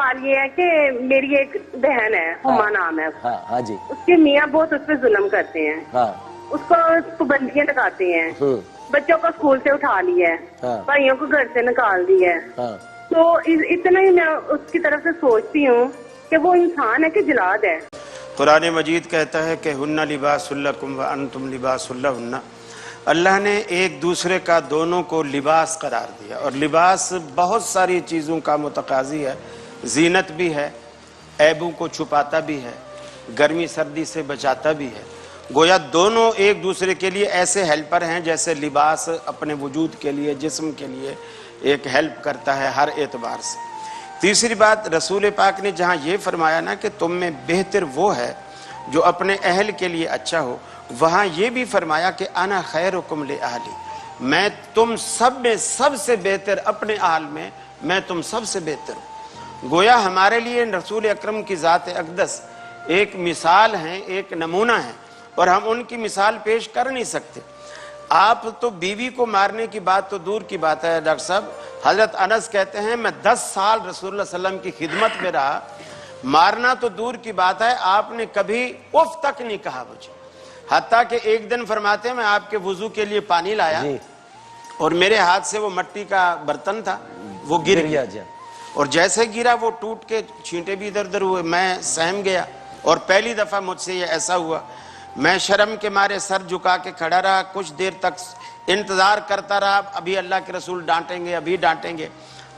हाल ये है कि मेरी एक बहन है, हुमा नाम है। हाँ हाँ जी। उसके मियाँ बहुत उस पर जुल्म करते हैं। हाँ। उसको पाबंदियां लगाते हैं। बच्चों को स्कूल से उठा लिया है। हाँ। भाइयों को घर से निकाल दिया है। हाँ। तो इतना ही मैं उसकी तरफ से सोचती हूँ कि वो इंसान है कि जिलाद है। कुरान मजीद कहता है कि हुन्ना लिबासुल लकुम व अंतुम लिबासुल लहुन्ना। अल्लाह ने एक दूसरे का दोनों को लिबास करार दिया, और लिबास बहुत सारी चीज़ों का मुतकाज़ी है। जीनत भी है, ऐबों को छुपाता भी है, गर्मी सर्दी से बचाता भी है। गोया दोनों एक दूसरे के लिए ऐसे हेल्पर हैं जैसे लिबास अपने वजूद के लिए, जिस्म के लिए एक हेल्प करता है हर एतबार से। तीसरी बात, रसूल पाक ने जहाँ ये फरमाया ना कि तुम में बेहतर वो है जो अपने अहल के लिए अच्छा हो, वहाँ ये भी फरमाया कि आना खैरुकुम ले अहली, मैं तुम सब में सबसे बेहतर, अपने अहल में मैं तुम सबसे बेहतर हूँ। गोया हमारे लिए रसूल अकरम की ज़ात अक़दस एक मिसाल है, एक नमूना है, और हम उनकी मिसाल पेश कर नहीं सकते। आप तो बीवी को मारने की बात तो दूर की बात है डॉक्टर साहब। हजरत अनस कहते हैं मैं 10 साल रसूलुल्लाह सल्लल्लाहु अलैहि वसल्लम की खिदमत में रहा, मारना तो दूर की बात है, आपने कभी उफ तक नहीं कहा मुझे। हत्ता कि एक दिन फरमाते हैं मैं आपके वुजू के लिए पानी लाया और मेरे हाथ से वो मिट्टी का बर्तन था, वो गिर गया, और जैसे गिरा वो टूट के छींटे भी इधर उधर हुए, मैं सहम गया। और पहली दफा मुझसे ये ऐसा हुआ, मैं शर्म के मारे सर झुका के खड़ा रहा, कुछ देर तक इंतजार करता रहा, अभी अल्लाह के रसूल डांटेंगे, अभी डांटेंगे।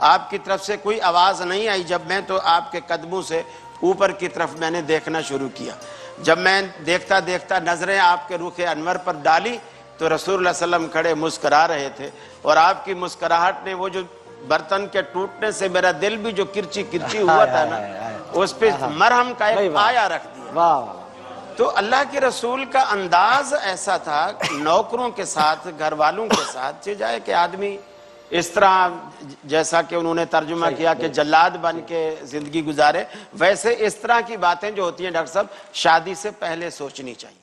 आपकी तरफ से कोई आवाज़ नहीं आई। जब मैं तो आपके कदमों से ऊपर की तरफ मैंने देखना शुरू किया। जब मैं देखता देखता नजरें आपके रुखे अनवर पर डाली तो रसूलुल्लाह सल्लल्लाहु अलैहि वसल्लम खड़े मुस्करा रहे थे, और आपकी मुस्कराहट ने वो जो बर्तन के टूटने से मेरा दिल भी जो किरची किरची हुआ था ना, उस पर मरहम का एक पाया रख दिया। तो अल्लाह के रसूल का अंदाज ऐसा था नौकरों के साथ, घर वालों के साथ, जाए कि आदमी इस तरह, जैसा कि उन्होंने तर्जुमा किया कि जल्लाद बन के जिंदगी गुजारे, वैसे इस तरह की बातें जो होती हैं डॉक्टर साहब शादी से पहले सोचनी चाहिए।